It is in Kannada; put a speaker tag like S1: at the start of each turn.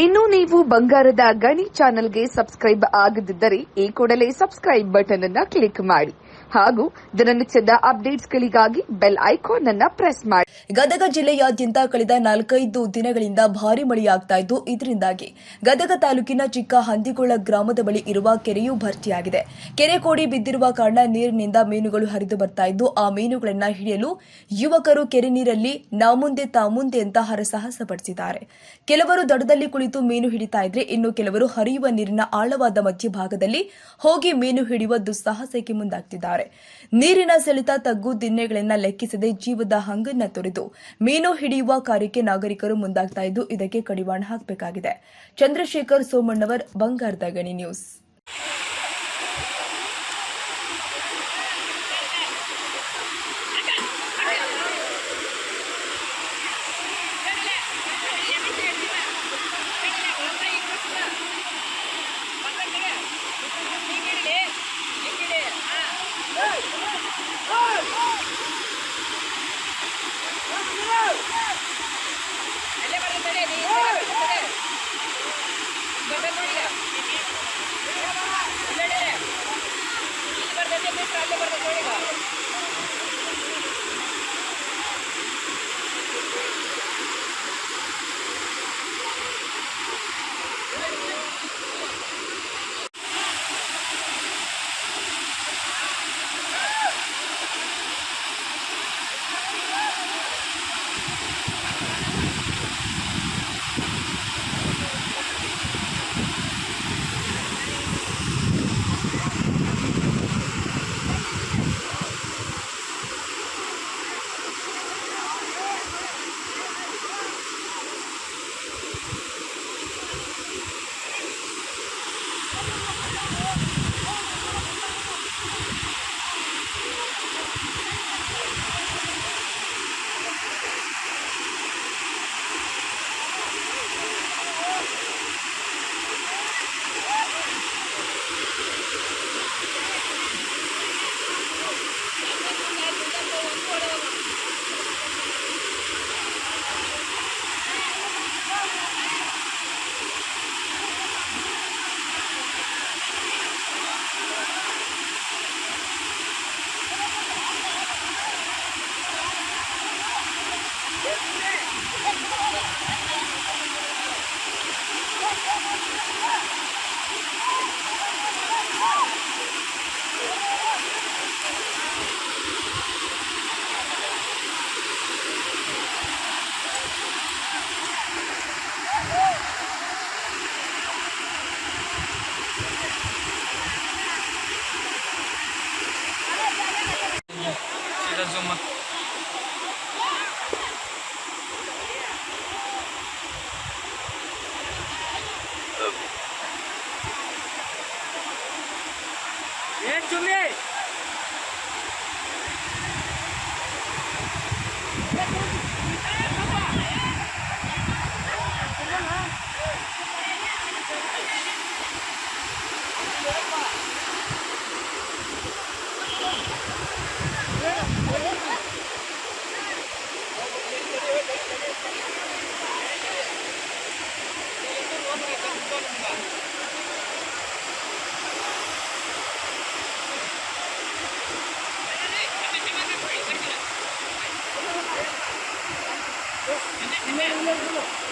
S1: ಇನ್ನು ನೀವು ಬಂಗಾರದ ಗಣಿ ಚಾನೆಲ್ಗೆ ಸಬ್ಸ್ಕ್ರೈಬ್ ಆಗದಿದ್ದರೆ ಈ ಕೂಡಲೇ ಸಬ್ಸ್ಕ್ರೈಬ್ ಬಟನ್ ಅನ್ನು ಕ್ಲಿಕ್ ಮಾಡಿ ಹಾಗೂ ದಿನನಿತ್ಯದ ಅಪ್ಡೇಟ್ಸ್ಗಳಿಗಾಗಿ ಬೆಲ್ ಐಕಾನ್ ಅನ್ನು ಪ್ರೆಸ್ ಮಾಡಿ.
S2: ಗದಗ ಜಿಲ್ಲೆಯಾದ್ಯಂತ ಕಳೆದ 4-5 ದಿನಗಳಿಂದ ಭಾರೀ ಮಳೆಯಾಗ್ತಾ ಇದ್ದು ಇದರಿಂದಾಗಿ ಗದಗ ತಾಲೂಕಿನ ಚಿಕ್ಕ ಹಂದಿಗೋಳ ಗ್ರಾಮದ ಬಳಿ ಇರುವ ಕೆರೆಯೂ ಭರ್ತಿಯಾಗಿದೆ. ಕೆರೆ ಕೋಡಿ ಬಿದ್ದಿರುವ ಕಾರಣ ನೀರಿನಿಂದ ಮೀನುಗಳು ಹರಿದು ಬರ್ತಾ ಇದ್ದು ಆ ಮೀನುಗಳನ್ನು ಹಿಡಿಯಲು ಯುವಕರು ಕೆರೆ ನೀರಲ್ಲಿ ನಾಮುಂದೆ ತಾಮುಂದೆ ಅಂತ ಹರಸಾಹಸ ಪಡಿಸಿದ್ದಾರೆ. ಕೆಲವರು ದಡದಲ್ಲಿ ಕುಳಿತು ಮೀನು ಹಿಡಿತಾ ಇದ್ರೆ ಇನ್ನು ಕೆಲವರು ಹರಿಯುವ ನೀರಿನ ಆಳವಾದ ಮಧ್ಯಭಾಗದಲ್ಲಿ ಹೋಗಿ ಮೀನು ಹಿಡಿಯುವ ದುಸ್ಸಾಹಸಕ್ಕೆ ಮುಂದಾಗ್ತಿದ್ದಾರೆ. ನೀರಿನ ಸೆಳೆತ ತಗ್ಗು ದಿನ್ನೆಗಳನ್ನ ಲೆಕ್ಕಿಸದೆ ಜೀವದ ಹಂಗನ್ನ ತೊರೆದು ಮೀನು ಹಿಡಿಯುವ ಕಾರ್ಯಕ್ಕೆ ನಾಗರಿಕರು ಮುಂದಾಗ್ತಾ ಇದ್ದು ಇದಕ್ಕೆ ಕಡಿವಾಣ ಹಾಕಬೇಕಾಗಿದೆ. ಚಂದ್ರಶೇಖರ್ ಸೋಮಣ್ಣವರ್, ಬಂಗಾರದ ಗಣಿ ನ್ಯೂಸ್.
S3: Ini